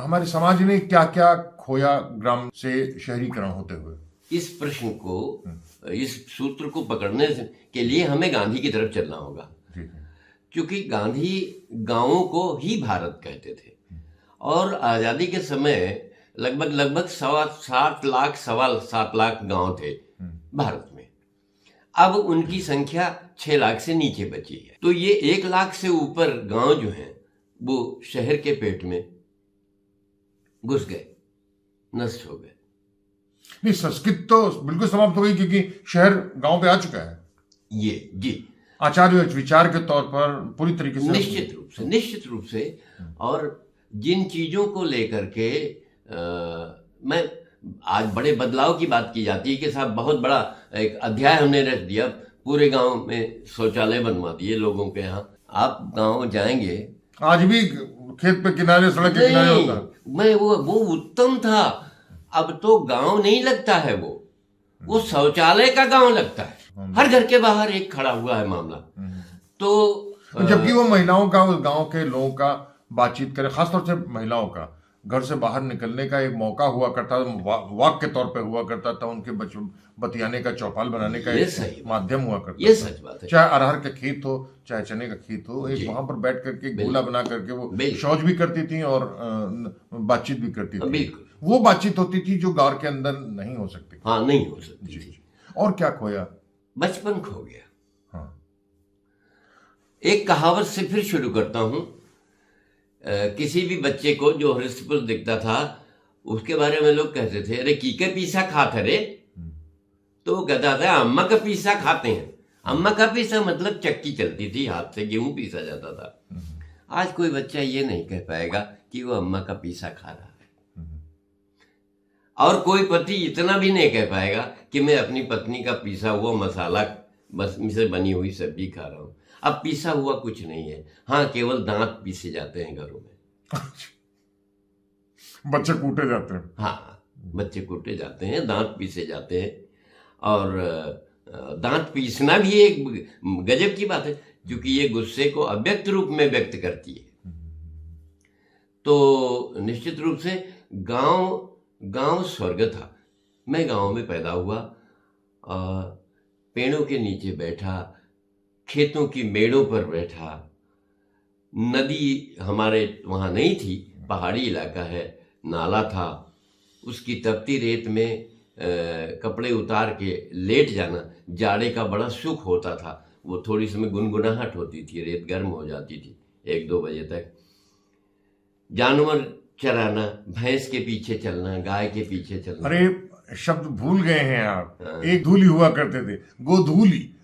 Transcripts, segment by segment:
हमारे समाज ने क्या क्या खोया ग्राम से शहरीकरण होते हुए? इस प्रश्न को, इस सूत्र को पकड़ने के लिए हमें गांधी की तरफ चलना होगा। ठीक है। क्योंकि गांधी गांवों को ही भारत कहते थे और आजादी के समय लगभग 7.7 लाख गांव थे भारत में। अब उनकी संख्या 6 लाख से नीचे बची है। तो ये 1 लाख से ऊपर गांव जो हैं वो शहर के पेट में घुस गए, नष्ट हो गए। नहीं, संस्कृत तो बिल्कुल समाप्त हो गई क्योंकि शहर गांव पे आ चुका है। ये जी आचार्य विचार के तौर पर पूरी तरीके से निश्चित रूप से। और जिन चीजों को लेकर के मैं आज बड़े बदलाव की बात की जाती है कि साहब बहुत बड़ा एक अध्याय हमने रख दिया, पूरे गांव में शौचालय बनवा दिए लोगों के यहाँ। आप गांव जाएंगे, आज भी खेत पे किनारे, सड़क के किनारे होगा। मैं वो उत्तम था। अब तो गांव नहीं लगता है, वो शौचालय का गांव लगता है। हर घर के बाहर एक खड़ा हुआ है मामला। तो जबकि वो महिलाओं का, उस गांव के लोगों का बातचीत करे, खासतौर से महिलाओं का घर से बाहर निकलने का एक मौका हुआ करता था, वाक के तौर पे हुआ करता था, उनके बतियाने का, चौपाल बनाने का एक माध्यम हुआ करता था। ये सच बात है। चाहे अरहर का खेत हो, चाहे चने का खेत हो, एक वहां पर बैठ करके गोला बना करके वो शौच भी करती थी और बातचीत भी करती थी। वो बातचीत होती थी जो गांव के अंदर नहीं हो सकती। हाँ, नहीं हो सकती थी। और क्या खोया? बचपन खो गया। हाँ। एक कहावत से फिर शुरू करता हूं। किसी भी बच्चे को जो हृष्टपुष्ट दिखता था उसके बारे में लोग कहते थे, अरे कीके पीसा खाते रे। तो वो कहता था अम्मा का पीसा खाते हैं। अम्मा का पीसा मतलब चक्की चलती थी, हाथ से गेहूं पीसा जाता था। आज कोई बच्चा ये नहीं कह पाएगा कि वो अम्मा का पीसा खा रहा है। और कोई पति इतना भी नहीं कह पाएगा कि मैं अपनी पत्नी का पीसा हुआ मसाला बस से बनी हुई सब्जी खा रहा हूं। अब पीसा हुआ कुछ नहीं है। हाँ, केवल दांत पीसे जाते हैं घरों में। बच्चे कूटे जाते हैं। हाँ, बच्चे कूटे जाते हैं, दांत पीसे जाते हैं। और दांत पीसना भी एक गजब की बात है, क्योंकि ये गुस्से को अव्यक्त रूप में व्यक्त करती है। तो निश्चित रूप से गांव स्वर्ग था। मैं गांव में पैदा हुआ, पेड़ों के नीचे बैठा, खेतों की मेड़ों पर बैठा। नदी हमारे वहाँ नहीं थी, पहाड़ी इलाका है, नाला था। उसकी तपती रेत में कपड़े उतार के लेट जाना जाड़े का बड़ा सुख होता था। वो थोड़ी समय गुनगुनाहट होती थी, रेत गर्म हो जाती थी 1-2 बजे तक। जानवर चराना, भैंस के पीछे चलना, गाय के पीछे चलना। अरे शब्द भूल गए हैं आप। एक धूली हुआ करते थे,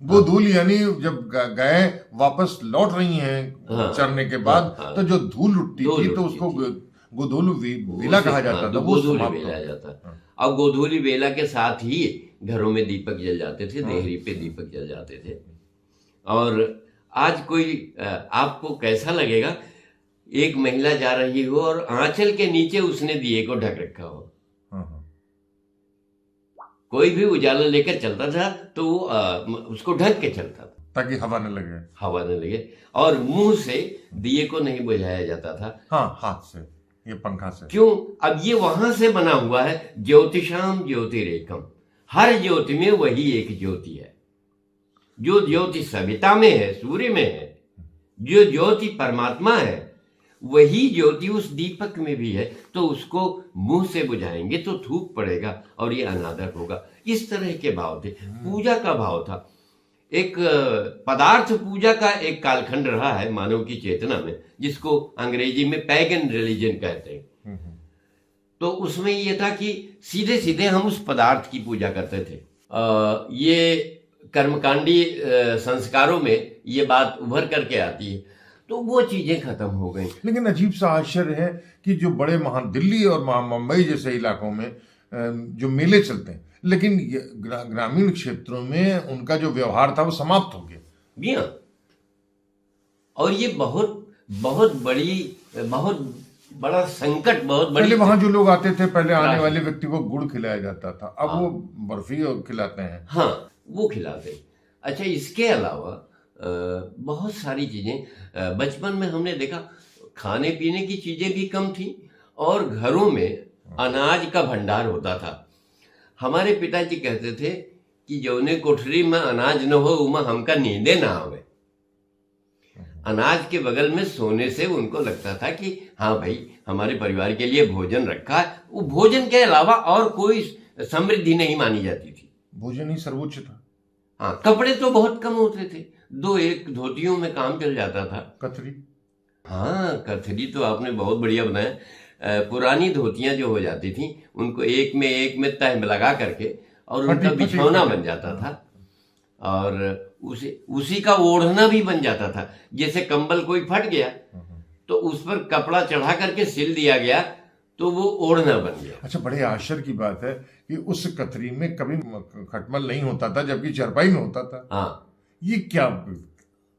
गोधूली यानी जब गाय वापस लौट रही हैं चरने के बाद, तो जो धूल उठती थी तो उसको गोधूली बेला कहा जाता था। गोधूली बेला जाता। अब गोधूली बेला के साथ ही घरों में दीपक जल जाते थे, देहरी पे दीपक जल जाते थे। और आज कोई आपको कैसा लगेगा, एक महिला जा रही हो और आंचल के नीचे उसने दिए को ढक रखा हो। कोई भी उजाला लेकर चलता था तो वो उसको ढक के चलता था ताकि हवा न लगे। और मुंह से दिए को नहीं बुझाया जाता था। हाँ, हाथ से, ये पंखा से। क्यों? अब ये वहां से बना हुआ है, ज्योतिषाम ज्योतिरेकम। हर ज्योति में वही एक ज्योति है। जो ज्योति सविता में है, सूर्य में है, जो ज्योति परमात्मा है, वही ज्योति उस दीपक में भी है। तो उसको मुंह से बुझाएंगे तो धूप पड़ेगा और ये अनादर होगा। इस तरह के भाव थे। पूजा का भाव था। एक पदार्थ पूजा का एक कालखंड रहा है मानव की चेतना में, जिसको अंग्रेजी में पैगन रिलीजन कहते हैं। तो उसमें ये था कि सीधे सीधे हम उस पदार्थ की पूजा करते थे। ये कर्मकांडी संस्कारों में ये बात उभर करके आती है। तो वो चीजें खत्म हो गई। लेकिन अजीब सा आश्चर्य है कि जो बड़े दिल्ली और मुंबई जैसे इलाकों में जो मेले चलते हैं, लेकिन ग्रामीण क्षेत्रों में उनका जो व्यवहार था वो समाप्त हो गया। और ये बहुत बड़ा संकट, बहुत बड़ी। पहले वहां जो लोग आते थे, पहले आने वाले व्यक्ति को गुड़ खिलाया जाता था, अब वो बर्फी खिलाते हैं। हाँ, वो खिलाते। अच्छा, इसके अलावा बहुत सारी चीजें बचपन में हमने देखा। खाने पीने की चीजें भी कम थी और घरों में अनाज का भंडार होता था। हमारे पिताजी कहते थे कि जौने कोठरी में अनाज न हो उमा हमका नींदे ना आवे। अनाज के बगल में सोने से उनको लगता था कि हाँ भाई हमारे परिवार के लिए भोजन रखा है। वो भोजन के अलावा और कोई समृद्धि नहीं मानी जाती थी। भोजन ही सर्वोच्च था। हाँ, कपड़े तो बहुत कम होते थे, 2-1 धोतियों में काम चल जाता था। कतरी, हाँ, कथरी तो आपने बहुत बढ़िया बनाया। पुरानी धोतियां जो हो जाती थी उनको एक में तह लगा करके और उनका बिछौना बन जाता था और उसी का ओढ़ना भी बन जाता था। जैसे कंबल कोई फट गया तो उस पर कपड़ा चढ़ा करके सिल दिया गया तो वो ओढ़ना बन गया। अच्छा, बड़े आश्चर्य की बात है कि उस कतरी में कभी खटमल नहीं होता था जबकि चारपाई में होता था। हाँ, ये क्या?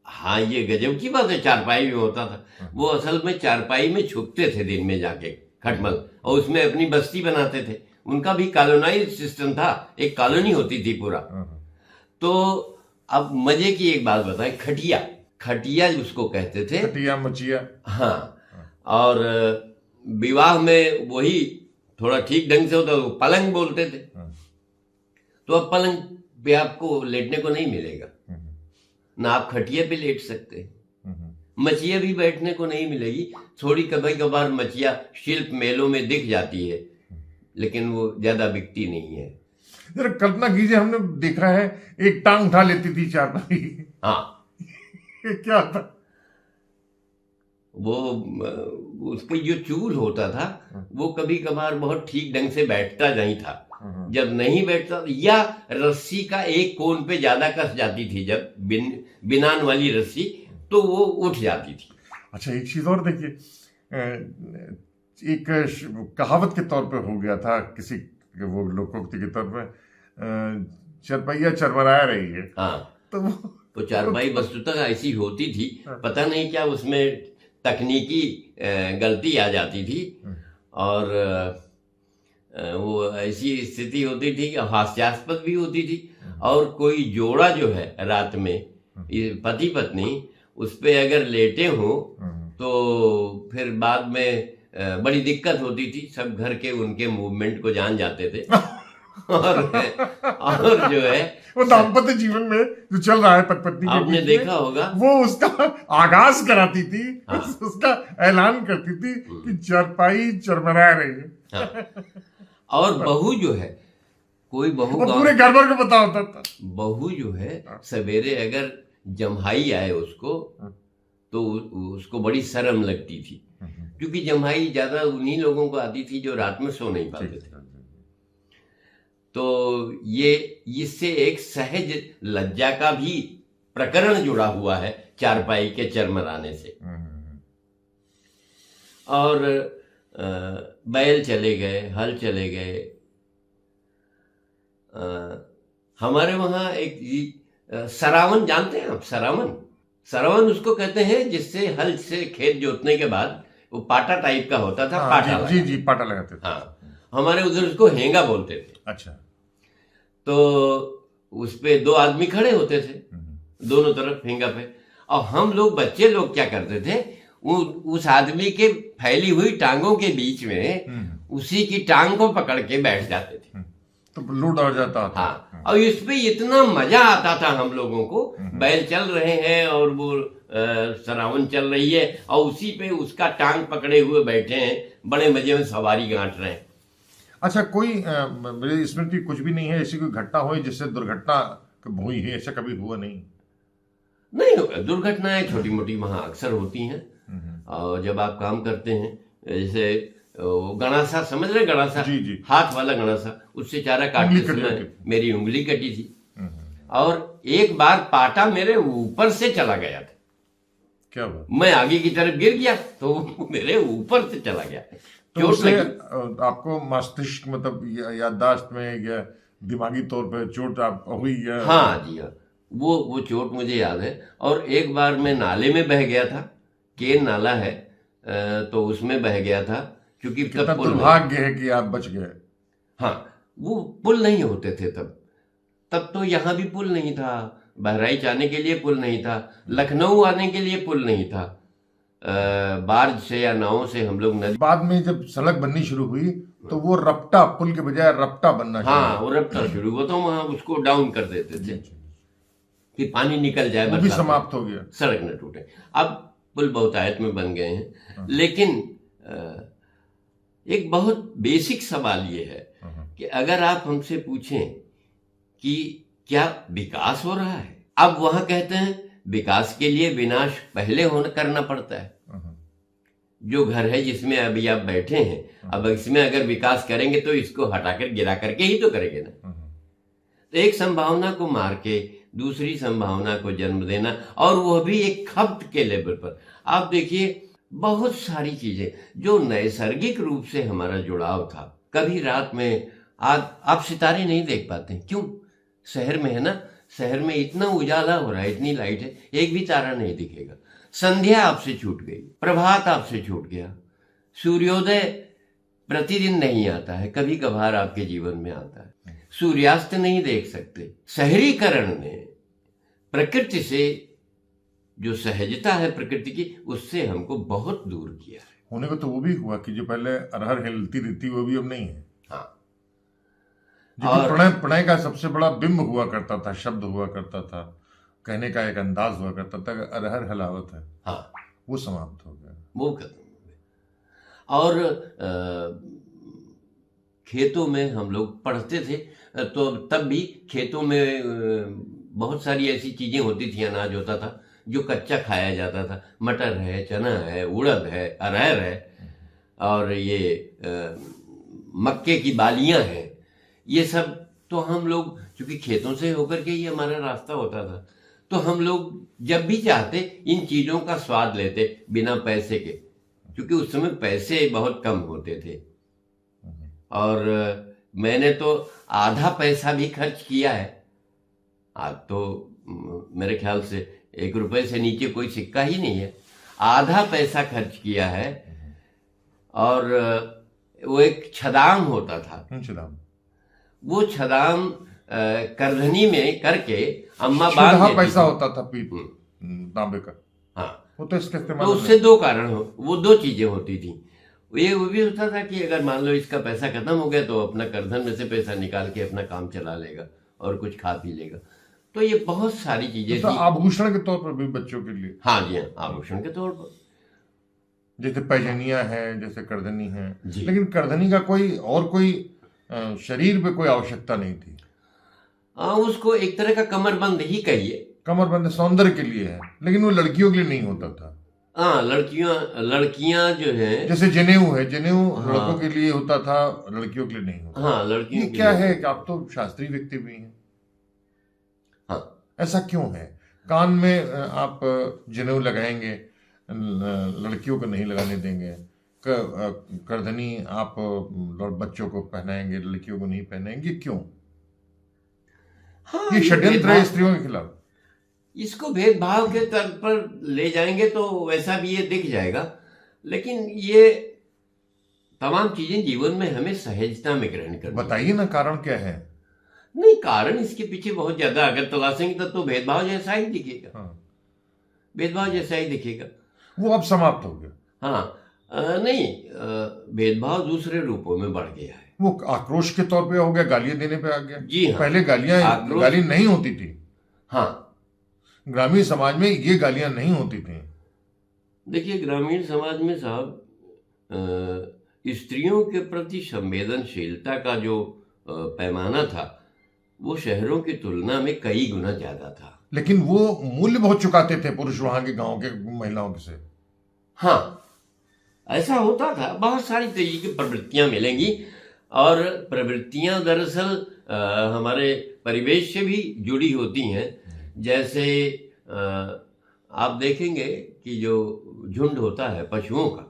हाँ, ये गजब की बात है। चारपाई में होता था। वो असल में चारपाई में छुपते थे दिन में जाके खटमल, और उसमें अपनी बस्ती बनाते थे। उनका भी कॉलोनाइज सिस्टम था, एक कॉलोनी होती थी पूरा। तो अब मजे की एक बात बताएं, खटिया, खटिया उसको कहते थे, खटिया मचिया। हाँ, और विवाह में वही थोड़ा ठीक ढंग से होता तो पलंग बोलते थे। तो अब पलंग पे आपको लेटने को नहीं मिलेगा ना, आप खटिया पे लेट सकते हैं। मचिया भी बैठने को नहीं मिलेगी। थोड़ी कभी कभार मचिया शिल्प मेलों में दिख जाती है लेकिन वो ज्यादा बिकती नहीं है। जरा कल्पना कीजिए, हमने देखा है एक टांग उठा लेती थी चारपाई। हाँ, क्या था वो उस पर जो चूल होता था वो कभी कभार बहुत ठीक ढंग से बैठता नहीं था। जब नहीं बैठता या रस्सी का एक कोण पे ज्यादा कस जाती थी, जब बिनान वाली रस्सी, तो वो उठ जाती थी। अच्छा, एक चीज और देखिए, एक कहावत के तौर पे हो गया था, किसी वो लोकोक्ति के तौर पे, चरपैया चरमराया रही है। हाँ, तो चारपाई वस्तुतः ऐसी होती थी, पता नहीं क्या उसमें तकनीकी गलती आ जाती थी और वो ऐसी स्थिति होती थी कि हास्यास्पद भी होती थी। और कोई जोड़ा जो है रात में, पति पत्नी, उस पे अगर लेटे हो तो फिर बाद में बड़ी दिक्कत होती थी। सब घर के उनके मूवमेंट को जान जाते थे और जो है वो दाम्पत्य जीवन में जो चल रहा है पति पत्नी, आपने देखा होगा, वो उसका आगाज कराती थी। हाँ। उसका ऐलान करती थी कि चारपाई चरमरा रही है। हाँ। और बहू जो है, कोई बहू पूरे घर भर को पता होता था। बहू जो है सवेरे अगर जम्हाई आए उसको तो उसको बड़ी शर्म लगती थी, क्योंकि जम्हाई ज्यादा उन्हीं लोगों को आती थी जो रात में सो नहीं पाते थे। तो ये इससे एक सहज लज्जा का भी प्रकरण जुड़ा हुआ है चारपाई के चरमराने से। और बैल चले गए, हल चले गए। हमारे वहां एक सरावन, जानते हैं आप सरावन? सरावन उसको कहते हैं जिससे हल से खेत जोतने के बाद वो पाटा टाइप का होता था। पाटा जी पाटा लगाते थे। हाँ, हमारे उधर उसको हेंगा बोलते थे। अच्छा। तो उस पे 2 आदमी खड़े होते थे दोनों तरफ हेंगा पे, और हम लोग बच्चे लोग क्या करते थे, उस आदमी के फैली हुई टांगों के बीच में उसी की टांग को पकड़ के बैठ जाते थे। तो लूट आ जाता था। हाँ, और इस पे इतना मजा आता था हम लोगों को। बैल चल रहे हैं और वो सरावन चल रही है और उसी पे उसका टांग पकड़े हुए बैठे हैं, बड़े मजे में सवारी गांठ रहे हैं। अच्छा, कोई मेरी स्मृति कुछ भी नहीं है ऐसी कोई घटना हुई जिससे दुर्घटना हुई है? ऐसा कभी हुआ नहीं? नहीं, दुर्घटनाएं छोटी मोटी वहां अक्सर होती हैं। और जब आप काम करते हैं, जैसे गणासा, समझ रहे गणासा? जी जी। हाथ वाला गणासा, उससे चारा काटते समय मेरी उंगली कटी थी। और एक बार पाटा मेरे ऊपर से चला गया था। क्या बात? मैं आगे की तरफ गिर गया तो मेरे ऊपर से चला गया। तो उससे आपको मस्तिष्क मतलब याददाश्त में या दिमागी तौर पर चोट आप हुई या? हाँ जी, हाँ, वो चोट मुझे याद है। और एक बार मैं नाले में बह गया था, केन नाला है, तो उसमें बह गया था, क्योंकि कितना दुर्भाग्य है कि आप बच गए। हाँ, वो पुल नहीं होते थे तब तो यहाँ भी पुल नहीं था, बहराइच आने के लिए पुल नहीं था, लखनऊ आने के लिए पुल नहीं था। बार्ज से या नावों से हम लोग नदी, बाद में जब सड़क बननी शुरू हुई तो वो रपटा, पुल के बजाय रपटा बनना शुरू हाँ वो रफ्ता शुरू हुआ तो वहां उसको डाउन कर देते थे कि पानी निकल जाए, वो भी बरसात में, समाप्त हो गया। सड़क न टूटे। अब पुल बहुतायत में बन गए हैं, लेकिन एक बहुत बेसिक सवाल ये है कि अगर आप हमसे पूछें कि क्या विकास हो रहा है, अब वहां कहते हैं विकास के लिए विनाश पहले होना करना पड़ता है। जो घर है जिसमें अभी आप बैठे हैं, अब इसमें अगर विकास करेंगे तो इसको हटाकर गिरा करके ही तो करेंगे ना। तो एक संभावना को मार के दूसरी संभावना को जन्म देना, और वह भी एक खपत के लेवल पर। आप देखिए बहुत सारी चीजें जो नैसर्गिक रूप से हमारा जुड़ाव था, कभी रात में आज आप सितारे नहीं देख पाते, क्यों? शहर में है ना, शहर में इतना उजाला हो रहा है, इतनी लाइट है, एक भी तारा नहीं दिखेगा। संध्या आपसे छूट गई, प्रभात आपसे छूट गया, सूर्योदय प्रतिदिन नहीं आता है, कभी कभार आपके जीवन में आता है, सूर्यास्त नहीं देख सकते। शहरीकरण ने प्रकृति से जो सहजता है प्रकृति की, उससे हमको बहुत दूर किया है। होने को तो वो भी हुआ कि जो पहले अरहर हिलती रहती वो भी अब नहीं है। हाँ, और प्रणय का सबसे बड़ा बिंब हुआ करता था, शब्द हुआ करता था, कहने का एक अंदाज हुआ करता था, अरहर हलावत है, हाँ, वो समाप्त हो गया, वो खत्म हो गया। और खेतों में हम लोग पढ़ते थे तो तब भी खेतों में बहुत सारी ऐसी चीजें होती थी, अनाज होता था जो कच्चा खाया जाता था, मटर है, चना है, उड़द है, अरहर है, और ये मक्के की बालियां हैं, ये सब तो हम लोग, चूंकि खेतों से होकर के ही हमारा रास्ता होता था, तो हम लोग जब भी चाहते इन चीजों का स्वाद लेते बिना पैसे के, क्योंकि उस समय पैसे बहुत कम होते थे। और मैंने तो आधा पैसा भी खर्च किया है। आज तो मेरे ख्याल से 1 रुपए से नीचे कोई सिक्का ही नहीं है, आधा पैसा खर्च किया है। और वो एक छदाम होता था, वो छदाम करधनी में करके अम्मा बांध पैसा होता था पीठ तांबे का। हाँ, वो तो इसका इस्तेमाल, तो उससे 2 कारण हो, वो 2 चीजें होती थी। ये वो भी होता था कि अगर मान लो इसका पैसा खत्म हो गया तो अपना करधन में से पैसा निकाल के अपना काम चला लेगा और कुछ खा पी लेगा। तो ये बहुत सारी चीजें तो आभूषण के तौर पर भी बच्चों के लिए, हाँ जी हाँ, आभूषण के तौर पर, जैसे पैजनिया है, जैसे करधनी है, लेकिन करधनी का कोई शरीर पे कोई आवश्यकता नहीं थी। उसको एक तरह का कमरबंद ही कहिए, कमरबंद सौंदर्य के लिए है, लेकिन वो लड़कियों के लिए नहीं होता था। हाँ, लड़कियां जो है, जैसे जनेऊ है, जनेऊ लड़कों के लिए होता था, लड़कियों के लिए नहीं होता। हाँ, लड़कियों ये क्या है कि आप तो शास्त्रीय व्यक्ति भी हैं, हाँ, ऐसा क्यों है? कान में आप जनेऊ लगाएंगे, लड़कियों को नहीं लगाने देंगे, करधनी आप बच्चों को पहनाएंगे, लड़कियों को नहीं पहनाएंगे, क्यों? हाँ, ये षड्यंत्र है स्त्रियों के खिलाफ। इसको भेदभाव के तर्क पर ले जाएंगे तो वैसा भी ये दिख जाएगा, लेकिन ये तमाम चीजें जीवन में हमें सहजता में ग्रहण करनी। बताइए ना, कारण क्या है? नहीं, कारण इसके पीछे बहुत ज्यादा अगर तलाशेंगे तो भेदभाव जैसा ही दिखेगा। हाँ, भेदभाव जैसा ही दिखेगा। वो अब समाप्त हो गया। हाँ, नहीं, भेदभाव दूसरे रूपों में बढ़ गया है। वो आक्रोश के तौर पे हो गया, गालियां देने पे आ गया। जी हाँ, पहले गाली नहीं होती थी। हाँ, ग्रामीण समाज में ये गालियां नहीं होती थी। देखिए, ग्रामीण समाज में साहब स्त्रियों के प्रति संवेदनशीलता का जो पैमाना था वो शहरों की तुलना में कई गुना ज्यादा था। लेकिन वो मूल्य बहुत चुकाते थे पुरुष वहां के गांव के महिलाओं से। हाँ, ऐसा होता था। बहुत सारी तरीके की प्रवृत्तियां मिलेंगी, और प्रवृत्तियां दरअसल हमारे परिवेश से भी जुड़ी होती हैं। जैसे आप देखेंगे कि जो झुंड होता है पशुओं का,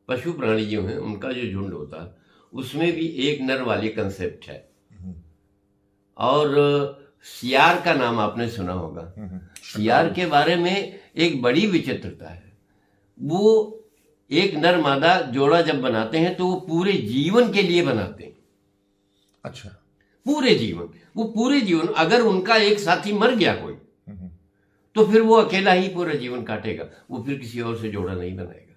पशु प्राणी जो हैं उनका जो झुंड होता है उसमें भी एक नर वाली कंसेप्ट है। और सियार का नाम आपने सुना होगा। सियार के बारे में एक बड़ी विचित्रता है। वो एक नर मादा जोड़ा जब बनाते हैं तो वो पूरे जीवन के लिए बनाते हैं। अच्छा, पूरे जीवन, वो पूरे जीवन, अगर उनका एक साथी मर गया कोई तो फिर वो अकेला ही पूरा जीवन काटेगा, वो फिर किसी और से जोड़ा नहीं बनाएगा।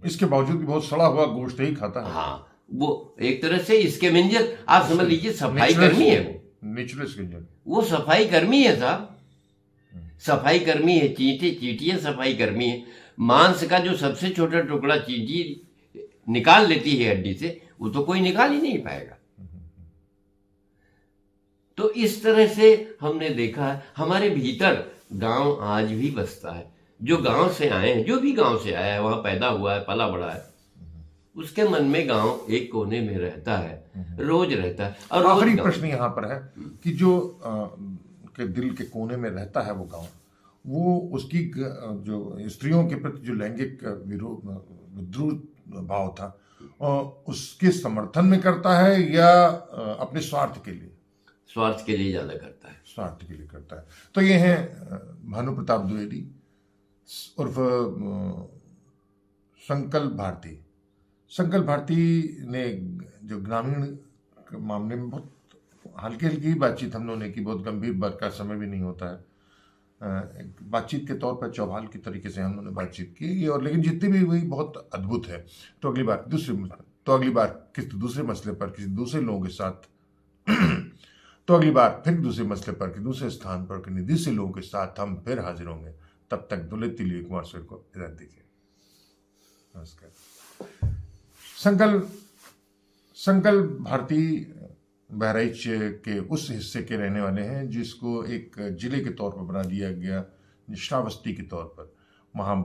इसके बावजूद भी बहुत सड़ा हुआ गोश्त ही खाता है। हाँ, वो एक तरह से इसके मिंजर, आप समझ लीजिए सफाई कर्मी है, वो नेचुरल, वो सफाई कर्मी है साहब, सफाई कर्मी है। चींटियां सफाई कर्मी है। मांस का जो सबसे छोटा टुकड़ा चींटी निकाल लेती है हड्डी से, वो तो कोई निकाल ही नहीं पाएगा। तो इस तरह से हमने देखा है, हमारे भीतर गांव आज भी बसता है। जो गांव से आए हैं, जो भी गांव से आया है, वहां पैदा हुआ है, पला बड़ा है, उसके मन में गांव एक कोने में रहता है, रोज रहता है। और आखिरी प्रश्न यहाँ पर है कि जो के दिल के कोने में रहता है वो गांव, वो उसकी जो स्त्रियों के प्रति जो लैंगिक विद्रोह भाव था, उसके समर्थन में करता है या अपने स्वार्थ के लिए? स्वार्थ के लिए ज्यादा करता है, स्वार्थ के लिए करता है। तो ये हैं भानु प्रताप द्विवेदी उर्फ संकल्प भारती। संकल्प भारती ने जो ग्रामीण मामले में बहुत हल्की हल्की बातचीत हम लोगों ने की, बहुत गंभीर बात का समय भी नहीं होता है, बातचीत के तौर पर चौभाल की तरीके से हम लोगों ने बातचीत की, और लेकिन जितनी भी हुई बहुत अद्भुत है। तो अगली बार किसी दूसरे मसले पर किसी दूसरे लोगों के साथ तो अगली बार फिर दूसरे मसले पर कि दूसरे स्थान पर किसी दूसरे लोगों के साथ हम फिर हाजिर होंगे। तब तक दुलेती लिए कुमार सर को इजाजत दीजिए। नमस्कार। संकल्प भारती बहराइच के उस हिस्से के रहने वाले हैं जिसको एक जिले के तौर पर बना दिया गया, श्रावस्ती के तौर पर। वहाँ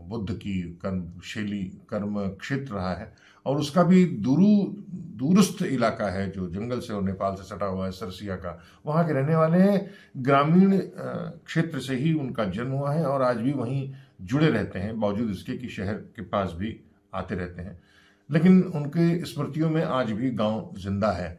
बुद्ध की कर्म क्षेत्र रहा है, और उसका भी दूरस्थ इलाका है जो जंगल से और नेपाल से सटा हुआ है, सरसिया का। वहाँ के रहने वाले हैं, ग्रामीण क्षेत्र से ही उनका जन्म हुआ है और आज भी वहीं जुड़े रहते हैं, बावजूद इसके कि शहर के पास भी आते रहते हैं। लेकिन उनके स्मृतियों में आज भी गांव जिंदा है।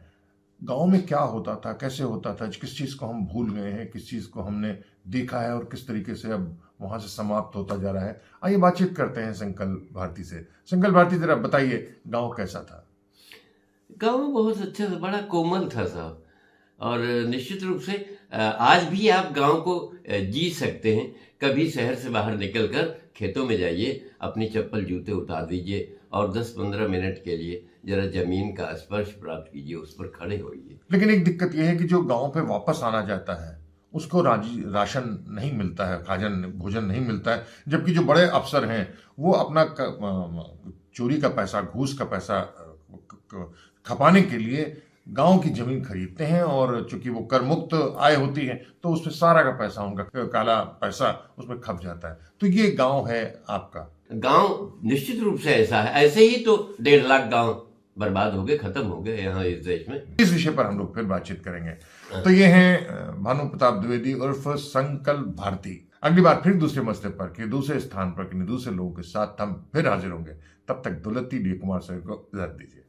गांव में क्या होता था, कैसे होता था, किस चीज़ को हम भूल गए हैं, किस चीज़ को हमने देखा है और किस तरीके से अब वहाँ से समाप्त होता जा रहा है। आइए बातचीत करते हैं संकल्प भारती से। संकल्प भारती, जरा बताइए गांव कैसा था? गांव बहुत अच्छा था, बड़ा कोमल था साहब, और निश्चित रूप से आज भी आप गांव को जी सकते हैं। कभी शहर से बाहर निकलकर खेतों में जाइए, अपनी चप्पल जूते उतार दीजिए और 10-15 मिनट के लिए जरा जमीन का स्पर्श प्राप्त कीजिए, उस पर खड़े होइए। लेकिन एक दिक्कत यह है कि जो गांव पे वापस आना चाहता है उसको राशन नहीं मिलता है, भोजन नहीं मिलता है, जबकि जो बड़े अफसर हैं वो अपना चोरी का पैसा, घूस का पैसा खपाने के लिए गांव की जमीन खरीदते हैं, और चूंकि वो कर मुक्त आय होती है तो उसमें सारा का पैसा, उनका काला पैसा उसमें खप जाता है। तो ये गांव है आपका? गांव निश्चित रूप से ऐसा है, ऐसे ही तो 1.5 लाख गांव बर्बाद हो गए, खत्म हो गए यहाँ इस देश में। इस विषय पर हम लोग फिर बातचीत करेंगे। तो ये हैं भानु प्रताप द्विवेदी उर्फ संकल्प भारती। अगली बार फिर दूसरे मसले पर कि दूसरे स्थान पर किन्हीं दूसरे लोगों के साथ हम फिर हाजिर होंगे। तब तक दुलती डी कुमार सर को इजाजत दीजिए।